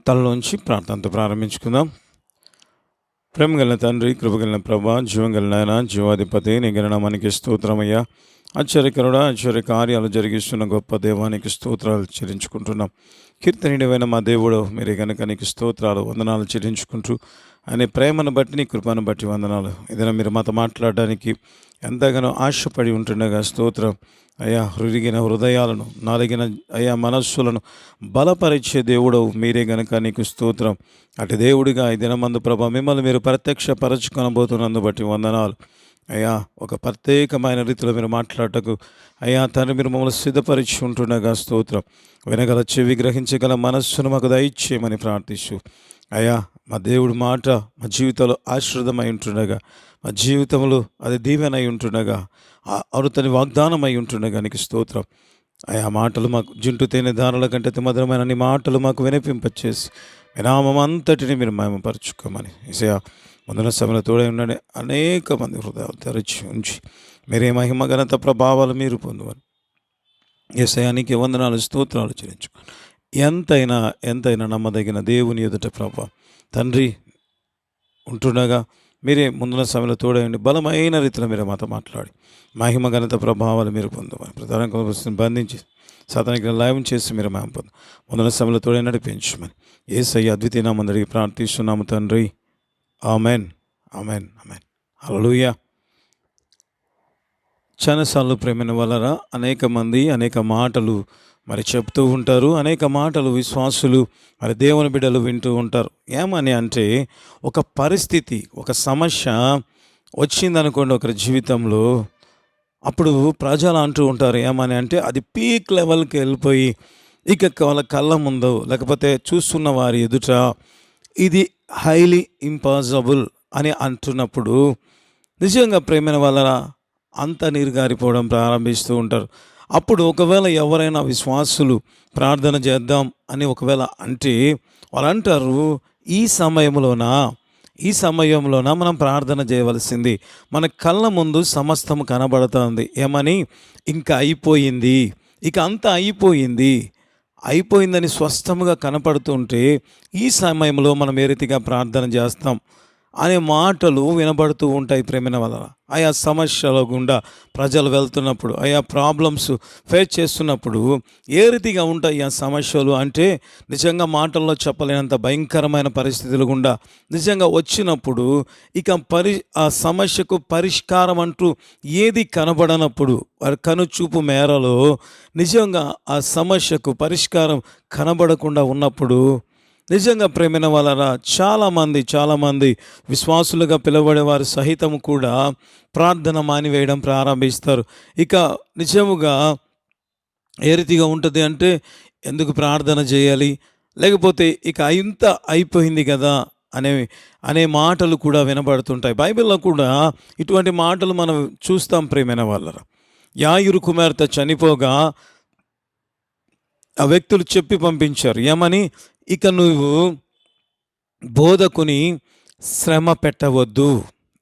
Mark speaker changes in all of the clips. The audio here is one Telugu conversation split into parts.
Speaker 1: తలలోంచి ప్రార్థనతో ప్రారంభించుకుందాం. ప్రేమగల తండ్రి, కృపగలిగిన ప్రభా, జీవంగలిగిన ఆయన, జీవాధిపతి, నీ నామానికి స్తోత్రమయ్యా. ఆశ్చర్యకరుడా, ఆశ్చర్య కార్యాలు జరిగిస్తున్న గొప్ప దేవానికి స్తోత్రాలు చెల్లించుకుంటున్నాం. కీర్తనీయుడైన మా దేవుడు మీరే కనుక నీకు స్తోత్రాలు, వందనాలు చెల్లించుకుంటూ ఆయన ప్రేమను బట్టి, నీ కృపను బట్టి వందనాలు. ఏదైనా మీరు మాతో మాట్లాడడానికి ఎంతగానో ఆశపడి ఉంటుండగా స్తోత్రం అయ్యా. హృదిగిన హృదయాలను, నాలుగిన అయ్యా మనస్సులను బలపరిచే దేవుడు మీరే గనక నీకు స్తోత్రం. అటు దేవుడిగా ఈ దినమందు ప్రభా మిమ్మల్ని మీరు ప్రత్యక్షపరచుకొనబోతున్నందు బట్టి వందనాలు అయ్యా. ఒక ప్రత్యేకమైన రీతిలో మీరు మాట్లాడటకు అయ్యా తండ్రి మీరు మమ్మల్ని సిద్ధపరిచి ఉంటుండగా స్తోత్రం. వినగల చెవి, గ్రహించగల మనస్సును మాకు దయచేయమని ప్రార్థిస్తూ అయ్యా మా దేవుడి మాట మా జీవితంలో ఆశీర్వాదమై ఉంటుండగా, మా జీవితంలో అది దీవెనై ఉంటుండగా, అరుతని వాగ్దానమై ఉంటుండగా నీకు స్తోత్రం. ఆయా మాటలు మాకు జుంటు తేనె దారుల కంటే అతి మధురమైన నీ మాటలు మాకు వినిపింపచేసి వినామం అంతటిని మీరు మహిమపరచుకోమని ఈసయా ముందున సమయంలో తోడై ఉండండి. అనేక మంది హృదయాలు తెరచి ఉంచి మీరే మహిమ ఘనత ప్రభావాలు మీరు పొందువని యేసయ్యానికి వందనాలు స్తోత్రాలు చెల్లించుకోండి. ఎంతైనా నమ్మదగిన దేవుని ఎదుట ప్రభా తండ్రి ఉంటుండగా మీరే ముందున్న సమయంలో తోడయండి. బలమైన రీతిలో మీరే మాతో మాట్లాడి మహిమ ఘనత ప్రభావాలు మీరు పొందమని ప్రధాన బంధించి సాతానికి లయం చేసి మీరు మేము పొందు ముందున్న సమయంలో తోడే నడిపించమని యేసయ్య అద్వితీయ నామమున అడిగి ప్రార్థిస్తున్నాము తండ్రి. Amen, amen, amen. హల్లెలూయా. చాలాసార్లు ప్రేమైన వలన అనేక మంది అనేక మాటలు మరి చెప్తూ ఉంటారు. అనేక మాటలు విశ్వాసులు మరి దేవుని బిడ్డలు వింటూ ఉంటారు. ఏమని అంటే ఒక పరిస్థితి, ఒక సమస్య వచ్చిందనుకోండి ఒకరి జీవితంలో, అప్పుడు ప్రజలు అంటూ ఉంటారు ఏమని అంటే అది పీక్ లెవెల్కి వెళ్ళిపోయి ఇక వాళ్ళ కళ్ళ ముందు లేకపోతే చూస్తున్న వారి ఎదుట ఇది హైలీ ఇంపాసిబుల్ అని అంటున్నప్పుడు నిజంగా ప్రేమైన వలన అంత నీరు గారిపోవడం ప్రారంభిస్తూ ఉంటారు. అప్పుడు ఒకవేళ ఎవరైనా విశ్వాసులు ప్రార్థన చేద్దాం అని ఒకవేళ అంటే వాళ్ళు అంటారు ఈ సమయంలోన మనం ప్రార్థన చేయవలసింది. మన కళ్ళ ముందు సమస్తం కనబడుతుంది. ఏమని? ఇంకా అయిపోయింది, ఇక అంతా అయిపోయిందని స్పష్టంగా కనపడుతుంటే ఈ సమయంలో మనం ఏ రీతిగా ప్రార్థన చేస్తాం అనే మాటలు వినబడుతూ ఉంటాయి. ప్రేమైన వలన ఆయా సమస్యల గుండా ప్రజలు వెళ్తున్నప్పుడు, ఆయా ప్రాబ్లమ్స్ ఫేస్ చేస్తున్నప్పుడు ఏ రీతిగా ఉంటాయి ఆ సమస్యలు అంటే నిజంగా మాటల్లో చెప్పలేనంత భయంకరమైన పరిస్థితులు గుండా నిజంగా వచ్చినప్పుడు ఇక ఆ సమస్యకు పరిష్కారం అంటూ ఏది కనబడనప్పుడు వారి కనుచూపు మేరలో నిజంగా ఆ సమస్యకు పరిష్కారం కనబడకుండా ఉన్నప్పుడు నిజంగా ప్రేమైన వలన చాలామంది విశ్వాసులుగా పిలువబడేవారు సహితం కూడా ప్రార్థన మానివేయడం ప్రారంభిస్తారు. ఇక నిజముగా ఏ రీతిగా ఉంటుంది అంటే ఎందుకు ప్రార్థన చేయాలి, లేకపోతే ఇక ఇంత అయిపోయింది కదా అనే మాటలు కూడా వినబడుతుంటాయి. బైబిల్లో కూడా ఇటువంటి మాటలు మనం చూస్తాం. ప్రేమైన వాళ్ళ యాయిరు కుమార్తె చనిపోగా ఆ వ్యక్తులు చెప్పి పంపించారు ఏమని? ఇక నువ్వు బోధకుని శ్రమ పెట్టవద్దు.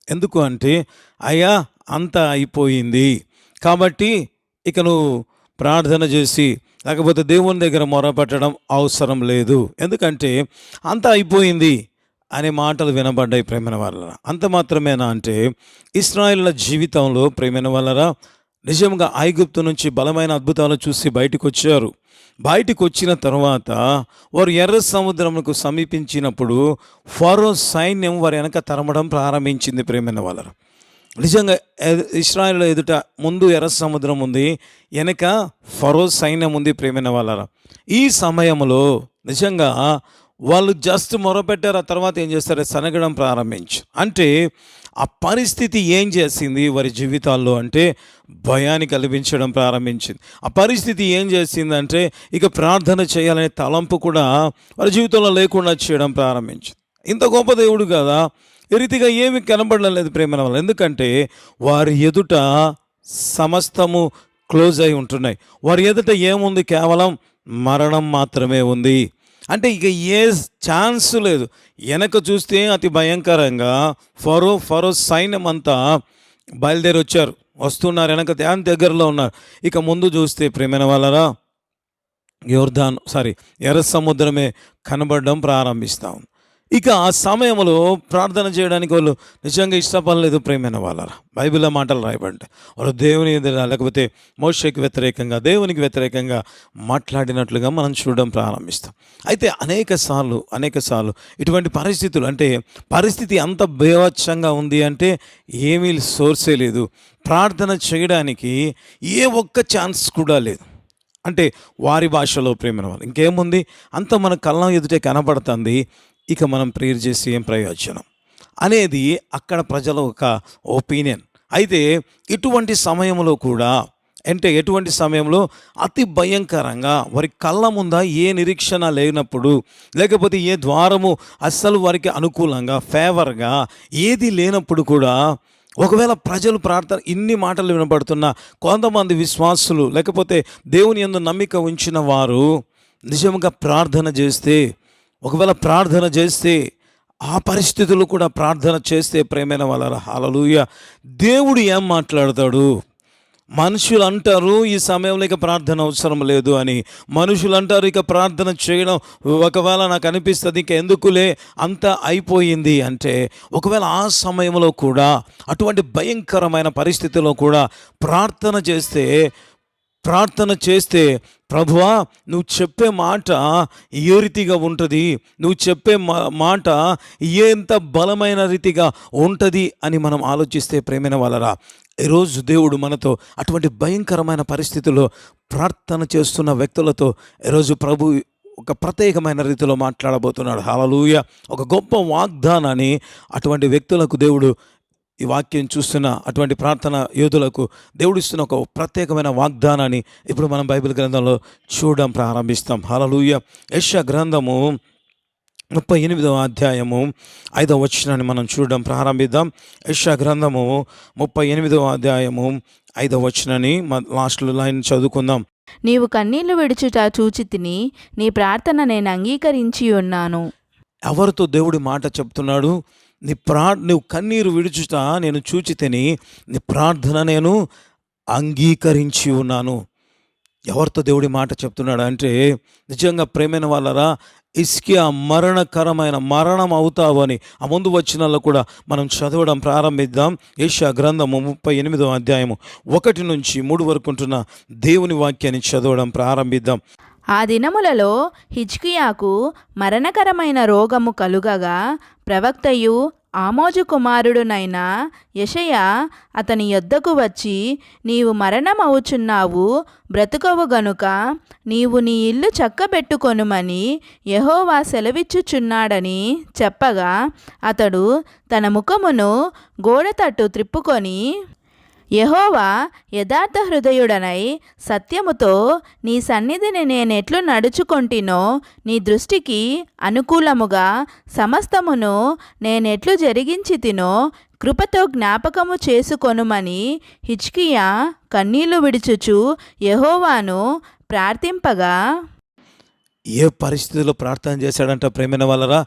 Speaker 1: ఎందుకు అంటే అయ్యా అంతా అయిపోయింది కాబట్టి ఇక నువ్వు ప్రార్థన చేసి లేకపోతే దేవుని దగ్గర మొరపెట్టడం అవసరం లేదు. ఎందుకంటే అంతా అయిపోయింది అనే మాటలు వినబడ్డాయి. ప్రేమైన వాళ్ళ అంత మాత్రమేనా అంటే ఇశ్రాయేలుల జీవితంలో ప్రేమైన వాళ్ళ నిజంగా ఐగుప్తు నుంచి బలమైన అద్భుతాలు చూసి బయటికి వచ్చిన తర్వాత వారు ఎర్ర సముద్రముకు సమీపించినప్పుడు ఫరో సైన్యం వారి వెనక తరమడం ప్రారంభించింది. ప్రేమైన వాళ్ళ నిజంగా ఇశ్రాయేలు ఎదుట ముందు ఎర్ర సముద్రం ఉంది, వెనక ఫరో సైన్యం ఉంది. ప్రేమైన వాళ్ళ ఈ సమయంలో నిజంగా వాళ్ళు జస్ట్ మొరపెట్టారు. ఆ తర్వాత ఏం చేస్తారు? సనగడం ప్రారంభించారు. అంటే ఆ పరిస్థితి ఏం చేసింది వారి జీవితాల్లో అంటే భయాన్ని కల్పించడం ప్రారంభించింది. ఆ పరిస్థితి ఏం చేసిందంటే ఇక ప్రార్థన చేయాలనే తలంపు కూడా వారి జీవితంలో లేకుండా చేయడం ప్రారంభించింది. ఇంత గొప్ప దేవుడు కదా, ఈ రీతిగా ఏమి కనబడలేదు ప్రేమ వల్ల. ఎందుకంటే వారి ఎదుట సమస్తము క్లోజ్ అయి ఉంటున్నాయి. వారి ఎదుట ఏముంది? కేవలం మరణం మాత్రమే ఉంది. అంటే ఇక ఏ ఛాన్స్ లేదు. వెనక చూస్తే అతి భయంకరంగా ఫరో సైన్యం అంతా బయలుదేరి వస్తున్నారు. వెనక దాని దగ్గరలో ఉన్నారు. ఇక ముందు చూస్తే ప్రేమైన వాళ్ళరా ఎర్ర సముద్రమే కనబడడం ప్రారంభిస్తాం. ఇక ఆ సమయంలో ప్రార్థన చేయడానికి వాళ్ళు నిజంగా ఇష్టపడలేదు ప్రియమైన వాళ్ళరా. బైబిల్లో మాటలు రాయబడ్డాయి. వాళ్ళు దేవుని ఎదుట లేకపోతే మోషేకి వ్యతిరేకంగా, దేవునికి వ్యతిరేకంగా మాట్లాడినట్లుగా మనం చూడడం ప్రారంభిస్తాం. అయితే అనేక సార్లు ఇటువంటి పరిస్థితులు, అంటే పరిస్థితి అంత బీభత్సంగా ఉంది అంటే ఏమీ సోర్సే లేదు, ప్రార్థన చేయడానికి ఏ ఒక్క ఛాన్స్ కూడా లేదు. అంటే వారి భాషలో ప్రేమైన వాళ్ళు ఇంకేముంది, అంత మన కళ్ళ ఎదుటే కనబడుతుంది, ఇక మనం ప్రేయర్ చేసి ఏం ప్రయోజనం అనేది అక్కడ ప్రజల ఒక ఒపీనియన్. అయితే ఎటువంటి సమయంలో అతి భయంకరంగా వారి కళ్ళ ముంద ఏ నిరీక్షణ లేనప్పుడు, లేకపోతే ఏ ద్వారము అస్సలు వారికి అనుకూలంగా ఫేవర్గా ఏది లేనప్పుడు కూడా, ఒకవేళ ప్రజలు ప్రార్థన ఇన్ని మాటలు వినబడుతున్న కొంతమంది విశ్వాసులు, లేకపోతే దేవుని యందు నమ్మిక ఉంచిన వారు నిజంగా ఒకవేళ ప్రార్థన చేస్తే ఆ పరిస్థితులు కూడా ప్రార్థన చేస్తే ప్రేమైన వాళ్ళ హల్లెలూయా, దేవుడు ఏం మాట్లాడతాడు? మనుషులు అంటారు ఈ సమయంలో ఇక ప్రార్థన అవసరం లేదు అని. మనుషులు అంటారు ఇక ప్రార్థన చేయడం ఒకవేళ నాకు అనిపిస్తుంది ఇక ఎందుకులే అంతా అయిపోయింది అంటే, ఒకవేళ ఆ సమయంలో కూడా అటువంటి భయంకరమైన పరిస్థితిలో కూడా ప్రార్థన చేస్తే ప్రభువా నువ్వు చెప్పే మాట ఏ రీతిగా ఉంటుంది, నువ్వు చెప్పే మాట ఎంత బలమైన రీతిగా ఉంటుంది అని మనం ఆలోచిస్తే ప్రేమైన వాళ్ళరా, ఈరోజు దేవుడు మనతో అటువంటి భయంకరమైన పరిస్థితుల్లో ప్రార్థన చేస్తున్న వ్యక్తులతో ఈరోజు ప్రభు ఒక ప్రత్యేకమైన రీతిలో మాట్లాడబోతున్నాడు. హల్లెలూయా. ఒక గొప్ప వాగ్దానాన్ని అటువంటి వ్యక్తులకు దేవుడు, ఈ వాక్యం చూస్తున్న అటువంటి ప్రార్థన యోధులకు దేవుడు ఇస్తున్న ఒక ప్రత్యేకమైన వాగ్దానాన్ని ఇప్పుడు మనం బైబిల్ గ్రంథంలో చూడడం ప్రారంభిస్తాం. హల్లెలూయా. యెషయా గ్రంథము 38వ అధ్యాయము 5వ వచనాన్ని మనం చూడడం ప్రారంభిద్దాం. యెషయా గ్రంథము 38వ అధ్యాయము 5వ వచనాన్ని లాస్ట్ లైన్ చదువుకుందాం.
Speaker 2: నీవు కన్నీళ్లు విడుచుట చూచితిని, నీ ప్రార్థన నేను అంగీకరించి ఉన్నాను.
Speaker 1: ఎవరితో దేవుడి మాట చెప్తున్నాడు? నువ్వు కన్నీరు విడుచుట నేను చూచితిని, నీ ప్రార్థన నేను అంగీకరించి ఉన్నాను. ఎవరితో దేవుడి మాట చెప్తున్నాడు అంటే, నిజంగా ప్రేమైన వాళ్ళరా, హిజ్కియా మరణం అవుతావు అని ఆ ముందు వచనాల్లో కూడా మనం చదవడం ప్రారంభిద్దాం. యెషయా గ్రంథము 38వ అధ్యాయము 1 నుంచి 3 వరకు ఉంటున్న దేవుని వాక్యాన్ని చదవడం ప్రారంభిద్దాం.
Speaker 2: ఆ దినములలో హిజ్కియాకు మరణకరమైన రోగము కలుగగా ప్రవక్తయు ఆమోజు కుమారుడునైన యెషయా అతని యొద్దకు వచ్చి, నీవు మరణమవుచున్నావు, బ్రతుకవు గనుక నీవు నీ ఇల్లు చక్కబెట్టుకొనుమని యెహోవా సెలవిచ్చుచున్నాడని చెప్పగా, అతడు తన ముఖమును గోడ తట్టు త్రిప్పుకొని, యెహోవా యథార్థ హృదయుడనై సత్యముతో నీ సన్నిధిని నేనెట్లు నడుచుకొంటినో, నీ దృష్టికి అనుకూలముగా సమస్తమును నేనెట్లు జరిగించితినో కృపతో జ్ఞాపకము చేసుకొనుమని హిజ్కియా కన్నీళ్లు విడుచుచు యెహోవాను ప్రార్థింపగా,
Speaker 1: ఏ పరిస్థితిలో ప్రార్థన చేశాడంట ప్రేమైన వాళ్ళరా,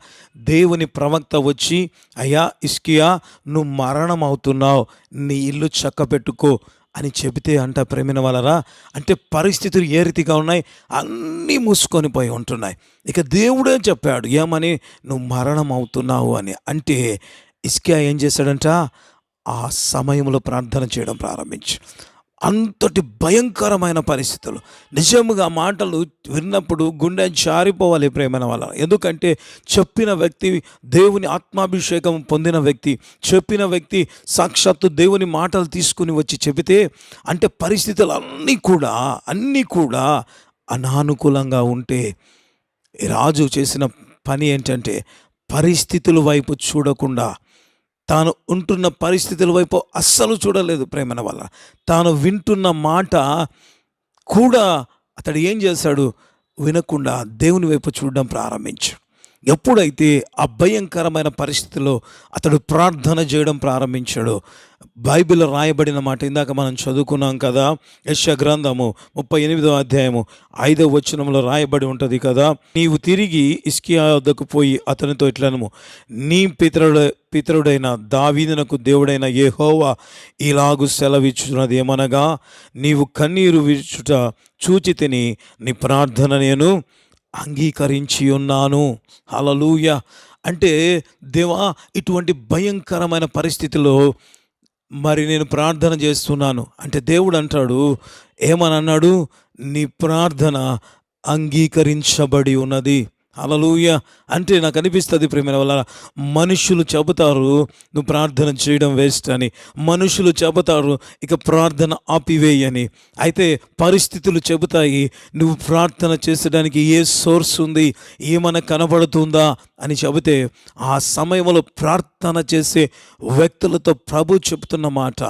Speaker 1: దేవుని ప్రవక్త వచ్చి, అయ్యా హిజ్కియా నువ్వు మరణం అవుతున్నావు, నీ ఇల్లు చక్కబెట్టుకో అని చెబితే అంట ప్రేమైన వాళ్ళరా, అంటే పరిస్థితులు ఏ రీతిగా ఉన్నాయి, అన్నీ మూసుకొని పోయి ఉంటున్నాయి. ఇక దేవుడే చెప్పాడు ఏమని, నువ్వు మరణం అవుతున్నావు అని. అంటే హిజ్కియా ఏం చేశాడంట, ఆ సమయంలో ప్రార్థన చేయడం ప్రారంభించాడు. అంతటి భయంకరమైన పరిస్థితులు, నిజంగా మాటలు విన్నప్పుడు గుండె జారిపోవాలి ప్రేమైన వాళ్ళ. ఎందుకంటే చెప్పిన వ్యక్తి దేవుని ఆత్మాభిషేకం పొందిన వ్యక్తి, చెప్పిన వ్యక్తి సాక్షాత్తు దేవుని మాటలు తీసుకుని వచ్చి చెబితే, అంటే పరిస్థితులు అన్నీ కూడా అనానుకూలంగా ఉంటే రాజు చేసిన పని ఏంటంటే, పరిస్థితుల వైపు చూడకుండా, తాను ఉంటున్న పరిస్థితుల వైపు అస్సలు చూడలేదు ప్రేమన వల్ల, తాను వింటున్న మాట కూడా అతడు ఏం చేశాడు, వినకుండా దేవుని వైపు చూడడం ప్రారంభించాడు. ఎప్పుడైతే ఆ భయంకరమైన పరిస్థితిలో అతడు ప్రార్థన చేయడం ప్రారంభించాడో, బైబిల్లో రాయబడిన మాట ఇందాక మనం చదువుకున్నాం కదా, యెషయా గ్రంథము 38వ అధ్యాయము 5వ వచనంలో రాయబడి ఉంటుంది కదా, నీవు తిరిగి హిజ్కియా వద్దకు పోయి అతనితో ఇట్లనము, నీ పితరుడైన దావీదునకు దేవుడైన యెహోవా ఇలాగు సెలవిచ్చున్నది ఏమనగా, నీవు కన్నీరు విడుచుట చూచి తిని నీ ప్రార్థన నేను అంగీకరించి ఉన్నాను. హల్లెలూయా. అంటే దేవా, ఇటువంటి భయంకరమైన పరిస్థితిలో మరి నేను ప్రార్థన చేస్తున్నాను అంటే దేవుడు అంటాడు, ఏమని అన్నాడు, నీ ప్రార్థన అంగీకరించబడి ఉన్నది. హల్లెలూయా. అంటే నాకు అనిపిస్తుంది ప్రేమైన వల్ల, మనుషులు చెబుతారు నువ్వు ప్రార్థన చేయడం వేస్ట్ అని, మనుషులు చెబుతారు ఇక ప్రార్థన ఆపివేయని, అయితే పరిస్థితులు చెబుతాయి నువ్వు ప్రార్థన చేసడానికి ఏ సోర్స్ ఉంది, ఏమైనా కనబడుతుందా అని చెబితే, ఆ సమయంలో ప్రార్థన చేసే వ్యక్తులతో ప్రభు చెబుతున్న మాట,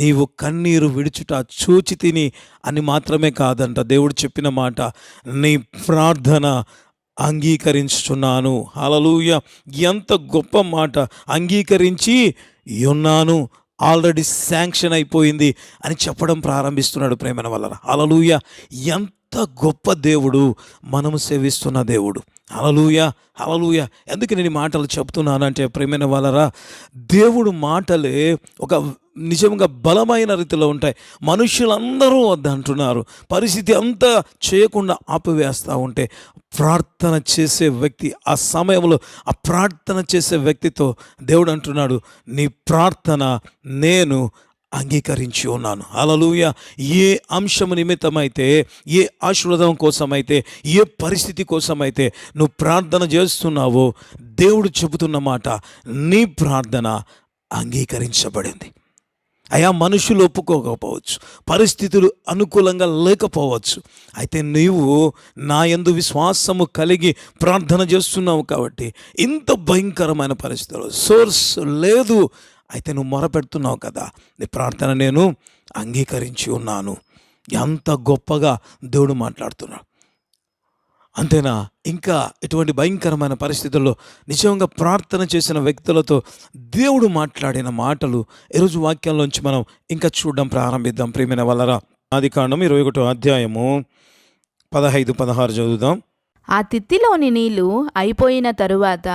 Speaker 1: నీవు కన్నీరు విడుచుట చూచి తిని అని మాత్రమే కాదంట, దేవుడు చెప్పిన మాట, నీ ప్రార్థన అంగీకరించుచున్నాను. హల్లెలూయా. ఎంత గొప్ప మాట, అంగీకరించి ఉన్నాను, ఆల్రెడీ శాంక్షన్ అయిపోయింది అని చెప్పడం ప్రారంభిస్తున్నాడు ప్రేమన వలన. హల్లెలూయా. ఎంత గొప్ప దేవుడు మనము సేవిస్తున్న దేవుడు. హల్లెలూయా, హల్లెలూయా. ఎందుకు నేను ఈ మాటలు చెప్తున్నానంటే ప్రేమైన వాళ్ళరా, దేవుడు మాటలే ఒక నిజంగా బలమైన రీతిలో ఉంటాయి. మనుషులందరూ వద్దంటున్నారు, పరిస్థితి అంతా చేయకుండా ఆపివేస్తూ ఉంటే, ప్రార్థన చేసే వ్యక్తి ఆ సమయంలో ఆ ప్రార్థన చేసే వ్యక్తితో దేవుడు అంటున్నాడు, నీ ప్రార్థన నేను అంగీకరించి ఉన్నాను. హల్లెలూయా. ఏ అంశము నిమిత్తమైతే, ఏ ఆశీర్వాదం కోసమైతే, ఏ పరిస్థితి కోసమైతే నువ్వు ప్రార్థన చేస్తున్నావో, దేవుడు చెబుతున్న మాట, నీ ప్రార్థన అంగీకరించబడింది. అయా, మనుషులు ఒప్పుకోకపోవచ్చు, పరిస్థితులు అనుకూలంగా లేకపోవచ్చు, అయితే నీవు నా యందు విశ్వాసము కలిగి ప్రార్థన చేస్తున్నావు కాబట్టి, ఇంత భయంకరమైన పరిస్థితుల్లో సోర్స్ లేదు, అయితే నువ్వు మొరపెడుతున్నావు కదా, నీ ప్రార్థన నేను అంగీకరించి ఉన్నాను. ఎంత గొప్పగా దేవుడు మాట్లాడుతున్నాడు. అంతేనా, ఇంకా ఇటువంటి భయంకరమైన పరిస్థితుల్లో నిజంగా ప్రార్థన చేసిన వ్యక్తులతో దేవుడు మాట్లాడిన మాటలు ఈరోజు వాక్యంలోంచి మనం ఇంకా చూడడం ప్రారంభిద్దాం ప్రియమైన వాళ్ళరా. ఆదికాండం 21వ అధ్యాయము 15-16 చదువుదాం.
Speaker 2: ఆ తిత్తిలోని నీళ్లు అయిపోయిన తరువాత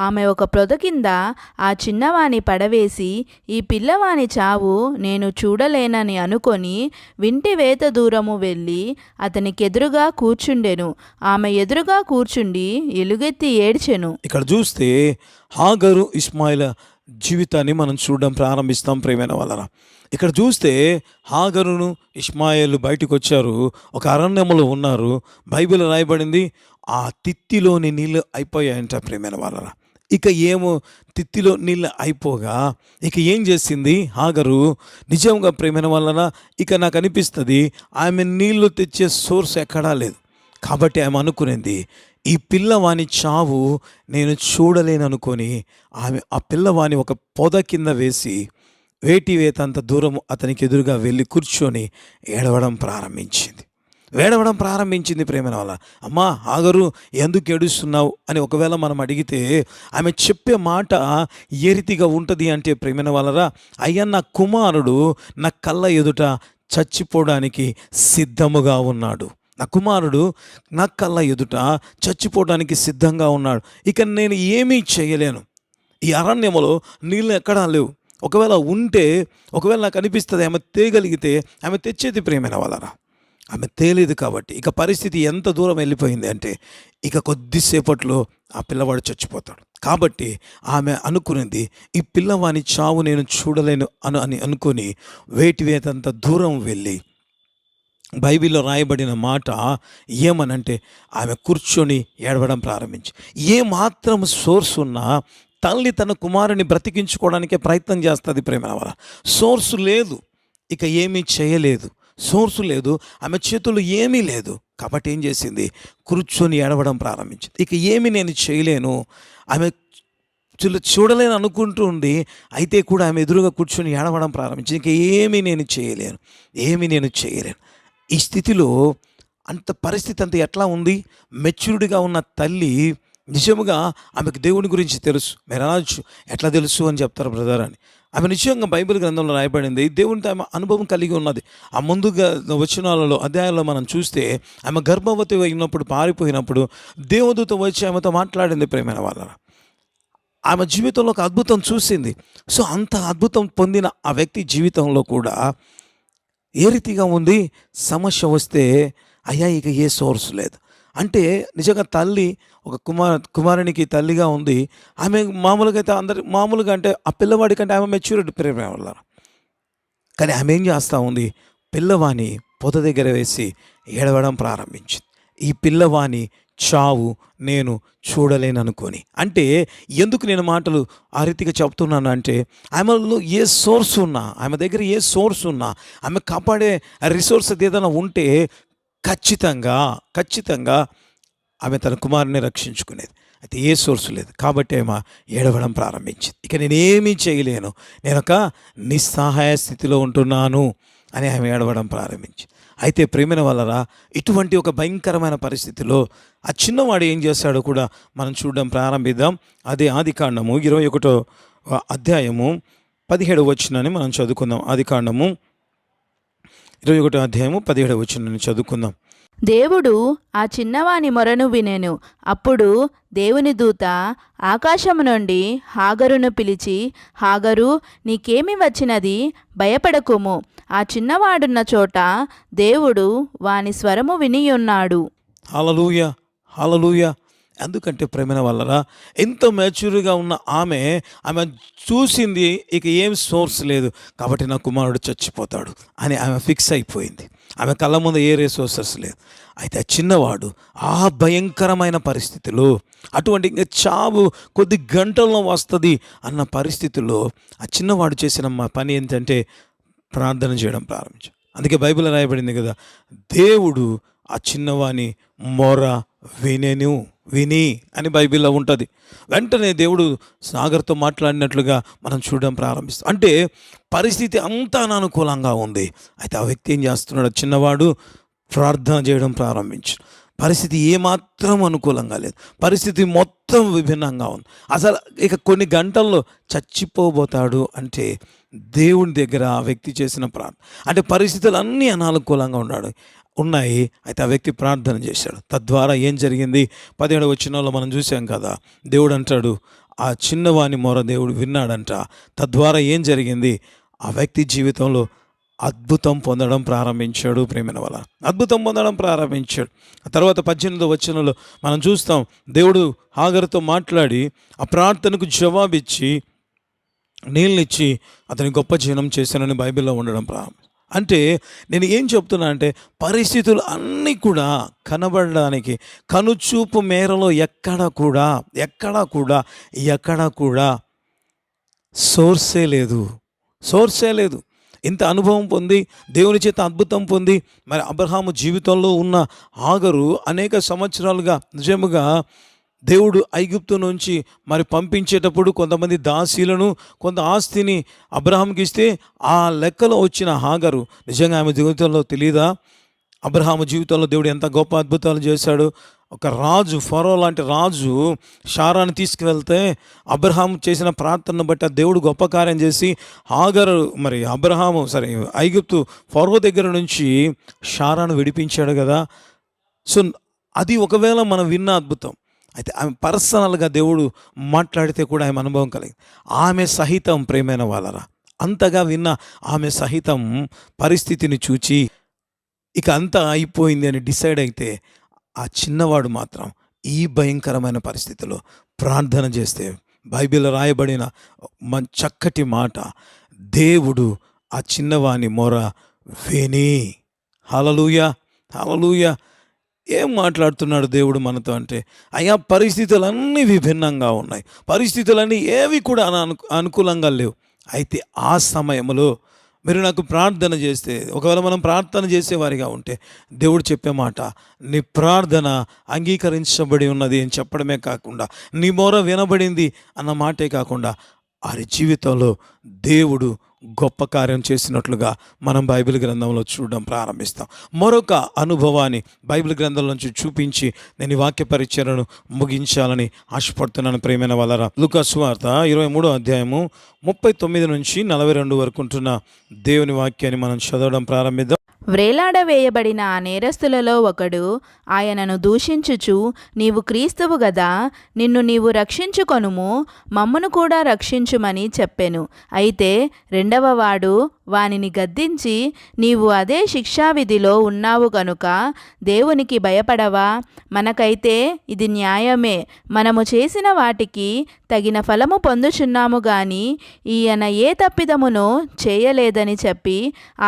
Speaker 2: ఆమె ఒక పొద కింద ఆ చిన్నవాని పడవేసి, ఈ పిల్లవాని చావు నేను చూడలేనని అనుకొని వింటి వేత దూరము వెళ్ళి అతనికెదురుగా కూర్చుండెను. ఆమె ఎదురుగా కూర్చుండి ఎలుగెత్తి ఏడ్చెను.
Speaker 1: ఇక్కడ చూస్తే హాగరు ఇష్మాయిల జీవితాన్ని మనం చూడడం ప్రారంభిస్తాం ప్రేమైన వాళ్ళరా. ఇక్కడ చూస్తే హాగరును ఇష్మాయేలు బయటకు వచ్చారు, ఒక అరణ్యములో ఉన్నారు. బైబిల్ రాయబడింది, ఆ తిత్తిలోని నీళ్ళు అయిపోయాయంట ప్రేమైన వాళ్ళరా. ఇక ఏమో తిత్తిలో నీళ్ళు అయిపోగా ఇక ఏం చేసింది హాగరు, నిజంగా ప్రేమైన వాళ్ళరా, ఇక నాకు అనిపిస్తుంది ఆమె నీళ్లు తెచ్చే సోర్స్ ఎక్కడా లేదు. కాబట్టి ఆమె అనుకునేది, ఈ పిల్లవాని చావు నేను చూడలేననుకొని ఆమె ఆ పిల్లవాని ఒక పొద కింద వేసి వేటి వేతంత దూరం అతనికి ఎదురుగా వెళ్ళి కూర్చొని ఏడవడం ప్రారంభించింది ప్రేమైన వాళ్ళ. అమ్మా హాగరు, ఎందుకు ఏడుస్తున్నావు అని ఒకవేళ మనం అడిగితే ఆమె చెప్పే మాట ఏ రీతిగా ఉంటుంది అంటే ప్రేమైన వాళ్ళరా, అయ్యా నా కుమారుడు నా కళ్ళ ఎదుట చచ్చిపోవడానికి సిద్ధముగా ఉన్నాడు, నా కుమారుడు నా కళ్ళ ఎదుట చచ్చిపోవడానికి సిద్ధంగా ఉన్నాడు, ఇక నేను ఏమీ చేయలేను. ఈ అరణ్యములో నీళ్ళు ఎక్కడా లేవు, ఒకవేళ ఉంటే, ఒకవేళ నాకు అనిపిస్తుంది ఆమె తేగలిగితే ఆమె తెచ్చేది ప్రేమైన వాళ్ళరా. ఆమె తేలేదు కాబట్టి ఇక పరిస్థితి ఎంత దూరం వెళ్ళిపోయింది అంటే, ఇక కొద్దిసేపట్లో ఆ పిల్లవాడు చచ్చిపోతాడు. కాబట్టి ఆమె అనుకునేది, ఈ పిల్లవాని చావు నేను చూడలేను అని అనుకొని వేటివేతంత దూరం వెళ్ళి, బైబిల్లో రాయబడిన మాట ఏమనంటే ఆమె కూర్చొని ఏడవడం ప్రారంభించి, ఏ మాత్రం సోర్స్ ఉన్నా తల్లి తన కుమారుని బ్రతికించుకోవడానికే ప్రయత్నం చేస్తుంది ప్రేమ వల్ల. సోర్సు లేదు, ఇక ఏమీ చేయలేదు, సోర్సు లేదు, ఆమె చేతులు ఏమీ లేదు. కాబట్టి ఏం చేసింది, కూర్చొని ఏడవడం ప్రారంభించింది. ఇక ఏమి నేను చేయలేను, ఆమె చూడలేను అనుకుంటూ ఉంది, అయితే కూడా ఆమె ఎదురుగా కూర్చొని ఏడవడం ప్రారంభించింది. ఇక ఏమీ నేను చేయలేను. ఈ స్థితిలో అంత పరిస్థితి అంత ఎట్లా ఉంది, మెచ్యూర్డ్గా ఉన్న తల్లి నిజముగా ఆమెకు దేవుని గురించి తెలుసు. మీరు అనొచ్చు, ఎట్లా తెలుసు అని చెప్తారు బ్రదర్ అని. ఆమె నిజంగా బైబిల్ గ్రంథంలో రాయబడింది, దేవునితో ఆమె అనుభవం కలిగి ఉన్నది. ఆ ముందుగా వచనాలలో అధ్యాయంలో మనం చూస్తే ఆమె గర్భవతి అయినప్పుడు పారిపోయినప్పుడు దేవదూత వచ్చి ఆమెతో మాట్లాడింది. ప్రేమైన వాళ్ళ ఆమె జీవితంలో ఒక అద్భుతం చూసింది. సో అంత అద్భుతం పొందిన ఆ వ్యక్తి జీవితంలో కూడా ఏ రీతిగా ఉంది, సమస్య వస్తే అయ్యా ఇక ఏ సోర్స్ లేదు అంటే, నిజంగా తల్లి ఒక కుమారునికి తల్లిగా ఉంది. ఆమె మామూలుగా అయితే అందరి మామూలుగా అంటే ఆ పిల్లవాడి కంటే ఆమె మెచ్యూరిటీ ప్రేమ వల్ల, కానీ ఆమె ఏం చేస్తూ ఉంది, పిల్లవాని పొద దగ్గర వేసి ఏడవడం ప్రారంభించింది. ఈ పిల్లవాని చావు నేను చూడలేననుకొని. అంటే ఎందుకు నేను మాటలు ఆ రీతిగా చెప్తున్నాను అంటే, ఆమెలో ఏ సోర్స్ ఉన్నా, ఆమె దగ్గర ఏ సోర్స్ ఉన్నా, ఆమె కాపాడే రిసోర్స్ ఏదైనా ఉంటే ఖచ్చితంగా ఆమె తన కుమారుని రక్షించుకునేది. అయితే ఏ సోర్సు లేదు కాబట్టి ఆమె ఏడవడం ప్రారంభించింది. ఇక నేనేమీ చేయలేను, నేను ఒక నిస్సహాయ స్థితిలో ఉంటున్నాను అని ఆమె ఏడవడం ప్రారంభించింది. అయితే ప్రేమైన వాళ్ళరా, ఇటువంటి ఒక భయంకరమైన పరిస్థితిలో ఆ చిన్నవాడు ఏం చేశాడో కూడా మనం చూడడం ప్రారంభిద్దాం. అదే ఆదికాండము 21వ అధ్యాయము 17వ వచనాన్ని మనం చదువుకుందాం. ఆదికాండము 21వ అధ్యాయము 17వ వచనాన్ని చదువుకుందాం.
Speaker 2: దేవుడు ఆ చిన్నవాని మొరను వినెను. అప్పుడు దేవుని దూత ఆకాశము నుండి హాగరును పిలిచి, హాగరు, నీకేమి వచ్చినది? భయపడకుము. ఆ చిన్నవాడున్న చోట దేవుడు వాని స్వరము వినియున్నాడు.
Speaker 1: హల్లెలూయా, హల్లెలూయా. ఎందుకంటే ప్రేమైన వాళ్ళరా, ఎంతో మ్యాచ్యూర్గా ఉన్న ఆమె చూసింది ఇక ఏం సోర్స్ లేదు కాబట్టి నా కుమారుడు చచ్చిపోతాడు అని ఆమె ఫిక్స్ అయిపోయింది. ఆమె కళ్ళ ముందు ఏ రిసోర్సెస్ లేదు. అయితే ఆ చిన్నవాడు ఆ భయంకరమైన పరిస్థితిలో, అటువంటి ఇంకా చావు కొద్ది గంటల్లో వస్తుంది అన్న పరిస్థితుల్లో ఆ చిన్నవాడు చేసిన పని ఏంటంటే ప్రార్థన చేయడం ప్రారంభించాడు. అందుకే బైబిల్లో రాయబడింది కదా, దేవుడు ఆ చిన్నవాని మొర విని అని బైబిల్లో ఉంటుంది. వెంటనే దేవుడు సాగర్తో మాట్లాడినట్లుగా మనం చూడడం ప్రారంభిస్తాం. అంటే పరిస్థితి అంతా అనుకూలంగా ఉంది. అయితే ఆ వ్యక్తి ఏం చేస్తున్నాడు, చిన్నవాడు ప్రార్థన చేయడం ప్రారంభించాడు. పరిస్థితి ఏమాత్రం అనుకూలంగా లేదు, పరిస్థితి మొత్తం విభిన్నంగా ఉంది. అసలు ఇక కొన్ని గంటల్లో చచ్చిపోబోతాడు అంటే దేవుని దగ్గర ఆ వ్యక్తి చేసిన ప్రార్థన, అంటే పరిస్థితులు అన్నీ అనానుకూలంగా ఉన్నాయి. అయితే ఆ వ్యక్తి ప్రార్థన చేశాడు. తద్వారా ఏం జరిగింది, 17వ వచనంలో మనం చూసాం కదా, దేవుడు అంటాడు ఆ చిన్నవాని మొర దేవుడు విన్నాడంట. తద్వారా ఏం జరిగింది, ఆ వ్యక్తి జీవితంలో అద్భుతం పొందడం ప్రారంభించాడు. ప్రేమైన వల్ల అద్భుతం పొందడం ప్రారంభించాడు. ఆ తర్వాత 18వ వచనంలో మనం చూస్తాం, దేవుడు హాగరుతో మాట్లాడి ఆ ప్రార్థనకు జవాబిచ్చి నీళ్ళనిచ్చి అతని గొప్ప జీవనం చేశానని బైబిల్లో ఉండడం ప్రారంభం. అంటే నేను ఏం చెప్తున్నా అంటే, పరిస్థితులు అన్నీ కూడా కనబడడానికి కనుచూపు మేరలో ఎక్కడా కూడా సోర్సే లేదు. ఇంత అనుభవం పొంది దేవుని చేత అద్భుతం పొంది మరి అబ్రహాము జీవితంలో ఉన్న హాగరు అనేక సంవత్సరాలుగా నిజముగా దేవుడు ఐగుప్తు నుంచి మరి పంపించేటప్పుడు కొంతమంది దాసీలను, కొంత ఆస్తిని అబ్రహాంకి ఇస్తే ఆ లెక్కలో వచ్చిన హాగరు నిజంగా ఆమె జీవితంలో తెలియదా, అబ్రహాము జీవితంలో దేవుడు ఎంత గొప్ప అద్భుతాలు చేశాడు. ఒక రాజు, ఫరో లాంటి రాజు షారాను తీసుకువెళ్తే అబ్రహాం చేసిన ప్రార్థనను బట్టి దేవుడు గొప్ప కార్యం చేసి హాగరు మరి ఐగుప్తు ఫరో దగ్గర నుంచి షారాను విడిపించాడు కదా. సో అది ఒకవేళ మనం విన్న అద్భుతం. అయితే ఆమె పర్సనల్గా దేవుడు మాట్లాడితే కూడా ఆమె అనుభవం కలిగింది. ఆమె సహితం ప్రేమైన వాళ్ళరా, అంతగా విన్న ఆమె సహితం పరిస్థితిని చూచి ఇక అంతా అయిపోయింది అని డిసైడ్ అయితే, ఆ చిన్నవాడు మాత్రం ఈ భయంకరమైన పరిస్థితిలో ప్రార్థన చేస్తే బైబిల్లో రాయబడిన చక్కటి మాట, దేవుడు ఆ చిన్నవాని మొర విని. హల్లెలూయా, హల్లెలూయా. ఏం మాట్లాడుతున్నాడు దేవుడు మనతో అంటే, అయ్యా పరిస్థితులన్నీ విభిన్నంగా ఉన్నాయి, పరిస్థితులన్నీ ఏవి కూడా అనుకూలంగా లేవు. అయితే ఆ సమయంలో మీరు నాకు ప్రార్థన చేస్తే, ఒకవేళ మనం ప్రార్థన చేసేవారిగా ఉంటే దేవుడు చెప్పే మాట, నీ ప్రార్థన అంగీకరించబడి ఉన్నది అని చెప్పడమే కాకుండా, నీ మొర వినబడింది అన్న మాటే కాకుండా, వారి జీవితంలో దేవుడు గొప్ప కార్యం చేసినట్లుగా మనం బైబిల్ గ్రంథంలో చూడడం ప్రారంభిస్తాం. మరొక అనుభవాన్ని బైబిల్ గ్రంథం నుంచి చూపించి నేను ఈ వాక్య పరిచయను ముగించాలని ఆశపడుతున్నాను. ప్రియమైన వాళ్ళరా, లూకా సువార్త 23వ అధ్యాయము 39 నుంచి 42 వరకు ఉంటున్న దేవుని వాక్యాన్ని మనం చదవడం ప్రారంభిద్దాం.
Speaker 2: వ్రేలాడవేయబడిన ఆ నేరస్తులలో ఒకడు ఆయనను దూషించుచు, నీవు క్రీస్తువు గదా, నిన్ను నీవు రక్షించుకొనుము, మమ్మును కూడా రక్షించుమని చెప్పెను. అయితే రెండవవాడు వానిని గద్దించి, నీవు అదే శిక్షావిధిలో ఉన్నావు గనుక దేవునికి భయపడవా? మనకైతే ఇది న్యాయమే, మనము చేసిన వాటికి తగిన ఫలము పొందుచున్నాము గాని ఈయన ఏ తప్పిదమునో చేయలేదని చెప్పి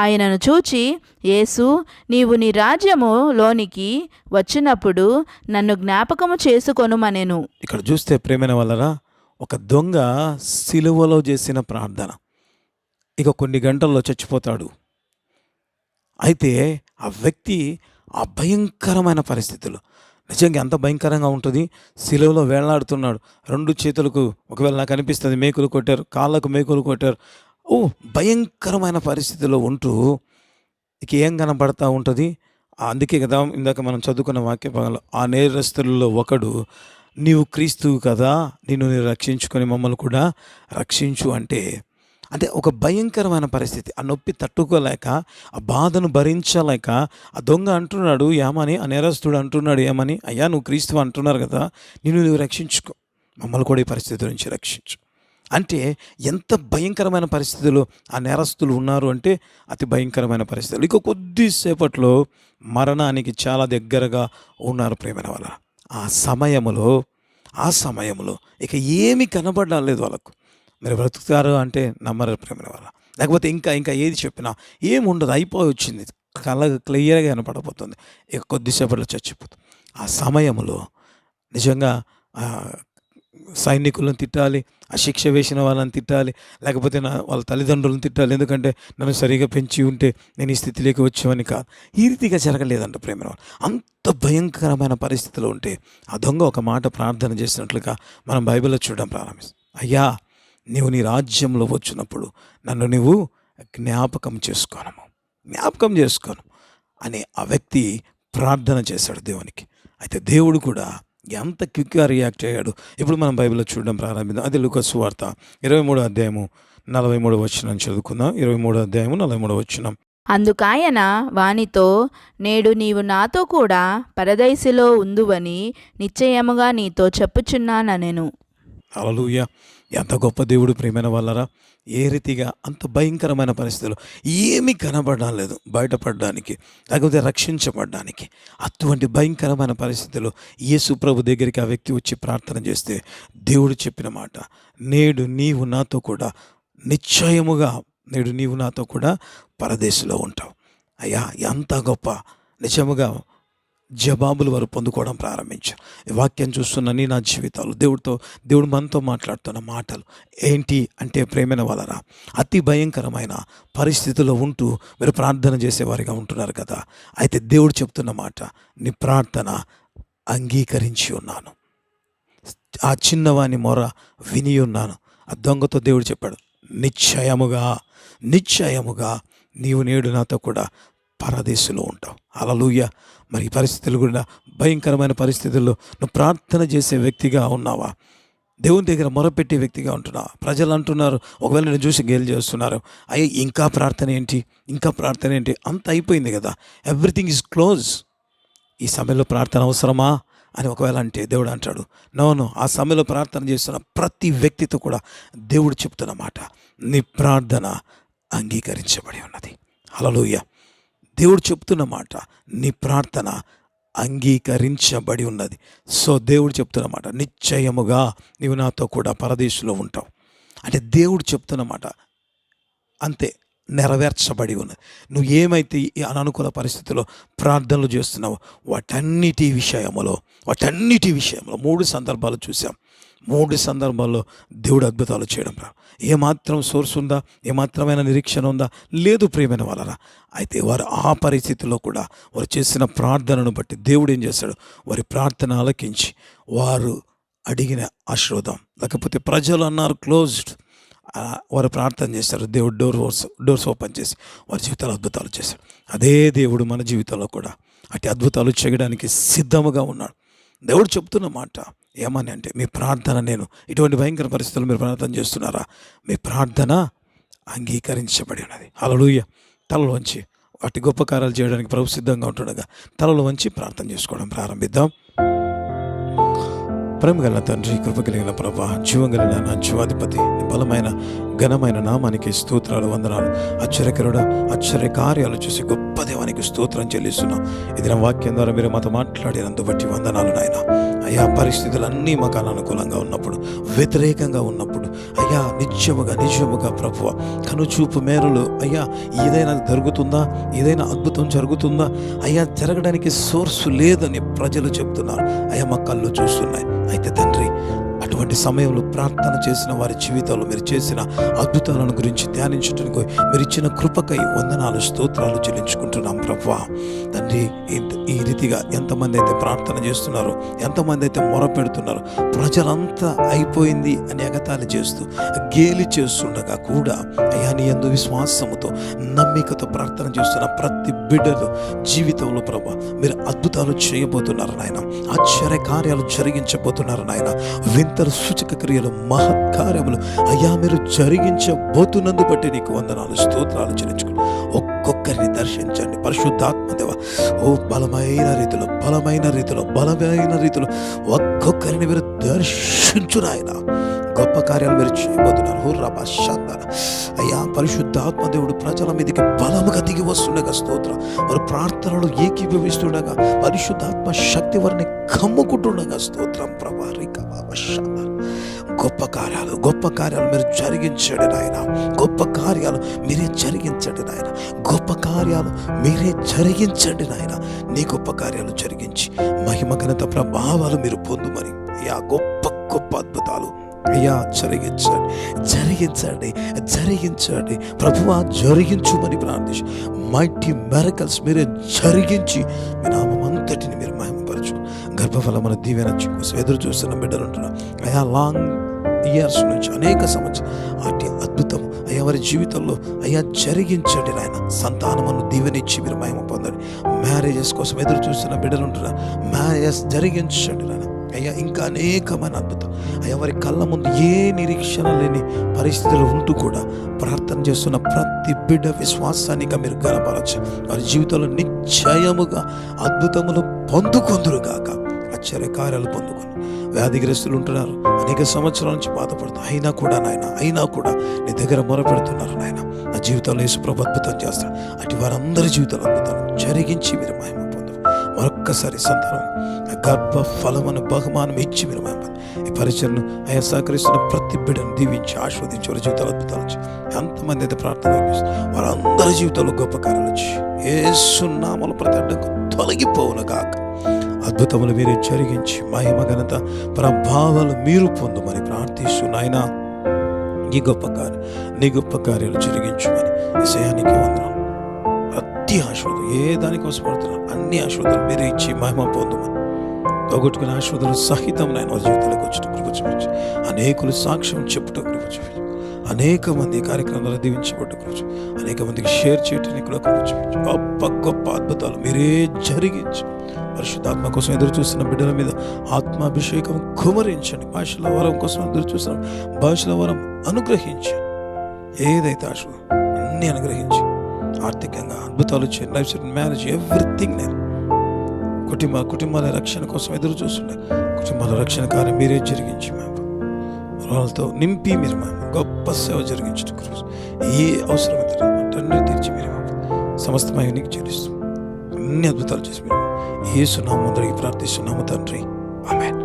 Speaker 2: ఆయనను చూచి, యేసు, నీవు నీ రాజ్యము లోనికి వచ్చినప్పుడు నన్ను జ్ఞాపకము చేసుకొనుమనెను.
Speaker 1: ఇక్కడ చూస్తే ప్రేమైన వాళ్ళరా, ఒక దొంగ సిలువలో చేసిన ప్రార్థన, ఇక కొన్ని గంటల్లో చచ్చిపోతాడు. అయితే ఆ వ్యక్తి ఆ భయంకరమైన పరిస్థితులు, నిజంగా ఎంత భయంకరంగా ఉంటుంది. సిలువలో వేలాడుతున్నాడు, 2 చేతులకు ఒకవేళ నాకు అనిపిస్తుంది మేకులు కొట్టారు, కాళ్ళకు మేకులు కొట్టారు. భయంకరమైన పరిస్థితిలో ఉంటూ ఇక ఏం కనబడతా ఉంటుంది. అందుకే కదా ఇందాక మనం చదువుకున్న వాక్య భాగంలో, ఆ నేరస్తులలో ఒకడు, నీవు క్రీస్తువు కదా, నిన్ను నీవు రక్షించుకొని మమ్మల్ని కూడా రక్షించు అంటే ఒక భయంకరమైన పరిస్థితి. ఆ నొప్పి తట్టుకోలేక, ఆ బాధను భరించలేక ఆ దొంగ అంటున్నాడు ఏమని, ఆ నేరస్తుడు అంటున్నాడు ఏమని, అయ్యా నువ్వు క్రీస్తువు అంటున్నారు కదా, నిన్ను నువ్వు రక్షించుకో, మమ్మల్ని కూడా ఈ పరిస్థితి నుంచి రక్షించు. అంటే ఎంత భయంకరమైన పరిస్థితులు ఆ నేరస్తులు ఉన్నారు అంటే అతి భయంకరమైన పరిస్థితులు. ఇక కొద్దిసేపట్లో మరణానికి చాలా దగ్గరగా ఉన్నారు ప్రేమైన వాళ్ళ. ఆ సమయంలో ఇక ఏమీ కనబడడం లేదు వాళ్ళకు. మీరు బ్రతుకుతారు అంటే నమ్మరు ప్రేమైన వాళ్ళ. లేకపోతే ఇంకా ఏది చెప్పినా ఏముండదు, అయిపోయి వచ్చింది, కళ్ళ క్లియర్గా కనపడబోతుంది, ఇక కొద్దిసేపట్లో చచ్చిపోతుంది. ఆ సమయంలో నిజంగా సైనికులను తిట్టాలి, ఆ శిక్ష వేసిన వాళ్ళని తిట్టాలి, లేకపోతే వాళ్ళ తల్లిదండ్రులను తిట్టాలి. ఎందుకంటే నన్ను సరిగా పెంచి ఉంటే నేను ఈ స్థితిలోకి వచ్చేవని కాదు. ఈ రీతిగా జరగలేదంట ప్రేమ. అంత భయంకరమైన పరిస్థితిలో ఉంటే ఆ దొంగ ఒక మాట ప్రార్థన చేసినట్లుగా మనం బైబిల్లో చూడడం ప్రారంభిస్తాం. అయ్యా, నీవు నీ రాజ్యంలో వచ్చినప్పుడు నన్ను నువ్వు జ్ఞాపకం చేసుకోను అని ఆ వ్యక్తి ప్రార్థన చేశాడు దేవునికి. అయితే దేవుడు కూడా ఎంత క్విక్గా రియాక్ట్ అయ్యాడు. ఇప్పుడు మనం బైబిల్లో చూడడం ప్రారంభిద్దాం. అది లూకా సువార్త 23వ అధ్యాయము 43వ వచనం చదువుకుందాం. 23వ అధ్యాయము 43వ వచనం.
Speaker 2: అందుకాయన వానితో, నేడు నీవు నాతో కూడా పరదైసులో ఉందువని నిశ్చయముగా నీతో చెప్పుచున్నానెను.
Speaker 1: హల్లెలూయా! ఎంత గొప్ప దేవుడు ప్రియమైన వాళ్ళరా. ఏ రీతిగా అంత భయంకరమైన పరిస్థితులు ఏమీ కనబడడం లేదు బయటపడడానికి, లేకపోతే రక్షించబడడానికి. అటువంటి భయంకరమైన పరిస్థితుల్లో యేసు ప్రభు దగ్గరికి ఆ వ్యక్తి వచ్చి ప్రార్థన చేస్తే దేవుడు చెప్పిన మాట, నేడు నీవు నాతో కూడా పరదేశంలో ఉంటావు. అయ్యా, ఎంత గొప్ప నిజముగా జవాబులు వారు పొందుకోవడం ప్రారంభించారు. ఈ వాక్యం చూస్తున్న నా జీవితాలు దేవుడు మనతో మాట్లాడుతున్న మాటలు ఏంటి అంటే ప్రేమైన వాళ్ళరా, అతి భయంకరమైన పరిస్థితుల్లో ఉంటూ మీరు ప్రార్థన చేసేవారిగా ఉంటున్నారు కదా. అయితే దేవుడు చెప్తున్న మాట, నీ ప్రార్థన అంగీకరించి ఉన్నాను, ఆ చిన్నవాని మొర విని ఉన్నాను. ఆ దొంగతో దేవుడు చెప్పాడు, నిశ్చయముగా నీవు నేడు నాతో కూడా పరదేశంలో ఉంటావు. హల్లెలూయా! మరి ఈ పరిస్థితులు కూడా భయంకరమైన పరిస్థితుల్లో నువ్వు ప్రార్థన చేసే వ్యక్తిగా ఉన్నావా? దేవుని దగ్గర మొరపెట్టే వ్యక్తిగా ఉంటున్నావా? ప్రజలు అంటున్నారు, ఒకవేళ నేను చూసి గేలు చేస్తున్నారు, అయ్యే ఇంకా ప్రార్థన ఏంటి, అంత అయిపోయింది కదా, ఎవ్రీథింగ్ ఈజ్ క్లోజ్, ఈ సమయంలో ప్రార్థన అవసరమా అని ఒకవేళ అంటే దేవుడు అంటాడు, నో, ఆ సమయంలో ప్రార్థన చేస్తున్న ప్రతి వ్యక్తితో కూడా దేవుడు చెప్తున్న మాట, నీ ప్రార్థన అంగీకరించబడి ఉన్నది. హల్లెలూయా! దేవుడు చెప్తున్న మాట, నీ ప్రార్థన అంగీకరించబడి ఉన్నది. సో దేవుడు చెప్తున్న మాట, నిశ్చయముగా నీవు నాతో కూడా పరదేశంలో ఉంటావు అంటే దేవుడు చెప్తున్న మాట అంతే, నెరవేర్చబడి ఉన్నది. నువ్వు ఏమైతే ఈ అననుకూల పరిస్థితుల్లో ప్రార్థనలు చేస్తున్నావో వాటన్నిటి విషయంలో 3 సందర్భాలు చూసాం. 3 సందర్భాల్లో దేవుడు అద్భుతాలు చేయడం ఏమాత్రం సోర్స్ ఉందా, ఏమాత్రమైన నిరీక్షణ ఉందా? లేదు ప్రియమైన వాళ్ళరా. అయితే వారు ఆ పరిస్థితిలో కూడా వారు చేసిన ప్రార్థనను బట్టి దేవుడు ఏం చేశాడు, వారి ప్రార్థన ఆలకించి వారు అడిగిన ఆశీర్వాదం, లేకపోతే ప్రజలు అన్నారు క్లోజ్డ్, వారు ప్రార్థన చేశారు, దేవుడు డోర్స్ ఓపెన్ చేసి వారి జీవితాలు అద్భుతాలు చేశారు. అదే దేవుడు మన జీవితంలో కూడా అటు అద్భుతాలు చేయడానికి సిద్ధముగా ఉన్నాడు. దేవుడు చెప్తున్న మాట ఏమని అంటే, మీ ప్రార్థన, నేను ఇటువంటి భయంకర పరిస్థితులు మీరు ప్రార్థన చేస్తున్నారా, మీ ప్రార్థన అంగీకరించబడి ఉన్నది. హల్లెలూయా. తలలో వంచి వాటి గొప్ప కార్యాలు చేయడానికి ప్రభు సిద్ధంగా ఉంటుండగా తలలో వంచి ప్రార్థన చేసుకోవడం ప్రారంభిద్దాం. ప్రేమ గల తండ్రి, కృప కలిగిన ప్రభా, జీవం కలిగిన నా జీవాధిపతి, బలమైన ఘనమైన నామానికి స్తోత్రాలు, వందనాలు. ఆశ్చర్యకరుడా, ఆశ్చర్య కార్యాలు చూసి గొప్ప దేవానికి స్తోత్రం చెల్లిస్తున్నాం. ఇది వాక్యం ద్వారా మీరు మాతో మాట్లాడినందు బట్టి వందనాలు నాయన. అయ్యా, పరిస్థితులన్నీ మాకు అనుకూలంగా ఉన్నప్పుడు, వ్యతిరేకంగా ఉన్నప్పుడు అయ్యా, నిజముగా ప్రభువ కనుచూపు మేరలు అయ్యా, ఏదైనా జరుగుతుందా, ఏదైనా అద్భుతం జరుగుతుందా అయ్యా, జరగడానికి సోర్సు లేదని ప్రజలు చెప్తున్నారు. అయ్యా, మా కళ్ళు చూస్తున్నాయి. అయితే తండ్రి, అటువంటి సమయంలో ప్రార్థన చేసిన వారి జీవితాల్లో మీరు చేసిన అద్భుతాలను గురించి ధ్యానించడానికి మీరు ఇచ్చిన కృపకై వందనాలు, స్తోత్రాలు చెల్లించుకుంటున్నాం ప్రభువా. తండ్రి, ఈ రీతిగా ఎంతమంది అయితే ప్రార్థన చేస్తున్నారో, ఎంతమంది అయితే మొరపెడుతున్నారో, ప్రజలంతా అయిపోయింది అని ఎగతాళి చేస్తూ గేలి చేస్తుండగా కూడా అయ్యా, నీ యందు విశ్వాసముతో నమ్మికతో ప్రార్థన చేస్తున్న ప్రతి బిడ్డలు జీవితంలో ప్రభా మీరు అద్భుతాలు చేయబోతున్నారు నాయన. ఆశ్చర్య కార్యాలు జరిగించబోతున్నారు నాయన. వింతలు, సూచక క్రియలు, మహత్కార్యములు అయ్యా మీరు జరిగించబోతున్నందు బట్టి నీకు వందనాలు, స్తోత్రాలు చెల్లించుకుని ఒక్కొక్కరిని దర్శించండి పరిశుద్ధాత్మదేవ. ఓ బలమైన రీతిలో ఒక్కొక్కరిని మీరు దర్శించు నాయన. గొప్ప కార్యాలు మీరు చేయబోతున్నారు. హుర్రబా శాంతాన అయ్యా, పరిశుద్ధాత్మదేవుడు ప్రజల మీదకి బలముగా దిగి వస్తుండగా స్తోత్రం. వారు ప్రార్థనలు ఏకీభవిస్తుండగా పరిశుద్ధాత్మ శక్తి వారిని కమ్ముకుంటుండగా స్తోత్రం ప్రభా. గొప్ప కార్యాలు మీరు జరిగించండి నాయన. గొప్ప కార్యాలు మీరే జరిగించండి నాయన. గొప్ప కార్యాలు మీరే జరిగించండి నాయన. నీ గొప్ప కార్యాలు జరిగించి మహిమ ఘనత ప్రభావాలు మీరు పొందుమని అయ్యా, గొప్ప అద్భుతాలు అయ్యా జరిగించండి ప్రభువా, జరిగించుమని ప్రార్థించి మైటీ మిరకల్స్ మీరే జరిగించి మీ నామం అంతటిని మీరు మహిమపరచు. గర్భఫలమున దీవెన కోసం ఎదురు చూస్తున్న బిడ్డలు ఉంటున్నారు అయ్యా, లాంగ్ ఇయర్స్ నుంచి అనేక సంవత్సరాలు అటు అద్భుతం అయ్యా వారి జీవితంలో అయ్యా జరిగించండి నాయన. సంతానమును దీవెనిచ్చి మీరు మహిమ పొందండి. మ్యారేజెస్ కోసం ఎదురు చూస్తున్న బిడ్డలు ఉంటున్నారు, మ్యారేజెస్ జరిగించండి నాయన. అయ్యా, ఇంకా అనేకమైన అద్భుతం అయ్యా, వారి కళ్ళ ముందు ఏ నిరీక్షణ లేని పరిస్థితులు ఉంటూ కూడా ప్రార్థన చేస్తున్న ప్రతి బిడ్డ విశ్వాసానికి మీరు గణపరచు. వారి జీవితంలో నిశ్చయముగా అద్భుతములు పొందుకొందురుగాక, ఆశ్చర్య కార్యాలు పొందుకొని. వ్యాధిగ్రస్తులు ఉంటున్నారు, అనేక సంవత్సరాల నుంచి బాధపడుతూ అయినా కూడా నీ దగ్గర మొరపెడుతున్నారు నాయన. నా జీవితంలో యేసుప్రభు అద్భుతం చేస్తాడు. అటు వారందరి జీవితాలు అద్భుతాలు జరిగించి మీరు మహిమ పొందరు. మరొక్కసారి సంతానం గర్భ ఫలమును బహుమానం ఇచ్చి మీరు మహిమ ఈ పరిచయను అయ్యా సహకరిస్తున్న ప్రతి బిడ్డను దీవించి ఆస్వాదించి వారి జీవితాలు అద్భుతాలు వచ్చి ఎంతమంది అయితే ప్రార్థన వారందరి జీవితంలో గొప్ప కార్యాలు వచ్చి యేసు నామములో ప్రతి అడ్డంకు తొలగిపోవును గాక. అద్భుతములు మీరే జరిగించి మహిమ ఘనత ప్రభావాలు మీరు పొందుమని ప్రార్థిస్తున్నాయినా. నీ గొప్ప కార్యాలు జరిగించుమని విషయానికి వందనాలు. ప్రతి ఆశీర్వాదం ఏ దానికోసం పడుతున్నారు అన్ని ఆశీర్వాదాలు మీరే ఇచ్చి మహిమ పొందుమని. పోగొట్టుకున్న ఆశీర్వాదాలు సహితం నాయన వారి జీవితాలకు వచ్చి కృప చూపించి అనేకులు సాక్ష్యం చెప్పుట కృప చూపించి అనేక మంది కార్యక్రమాలు దీవించబడ్డ కృప అనేక మందికి షేర్ చేయడానికి కూడా కృప చూపించి గొప్ప అద్భుతాలు మీరే జరిగించి పరిశుద్ధాత్మ కోసం ఎదురు చూస్తున్న బిడ్డల మీద ఆత్మాభిషేకం కుమరించండి. భాషల వరం కోసం ఎదురు చూస్తున్న భాషల వరం అనుగ్రహించండి. ఏదైతే ఆశ అన్ని అనుగ్రహించి ఆర్థికంగా అద్భుతాలు చేయండి. Life settle, marriage, everything. నేను కుటుంబాల రక్షణ కోసం ఎదురు చూస్తుండే కుటుంబాల రక్షణ కార్యం మీరే జరిగించి మేము వాళ్ళతో నింపి మీరు మేము గొప్ప సేవ జరిగించడం ఏ అవసరం తండ్రి తీర్చి మీరు సమస్తమైన నీకు చెల్లిస్తాం. అన్ని అద్భుతాలు చేసి మేము యేసు నామములో ప్రార్థిస్తున్నాము తండ్రి. ఆమేన్.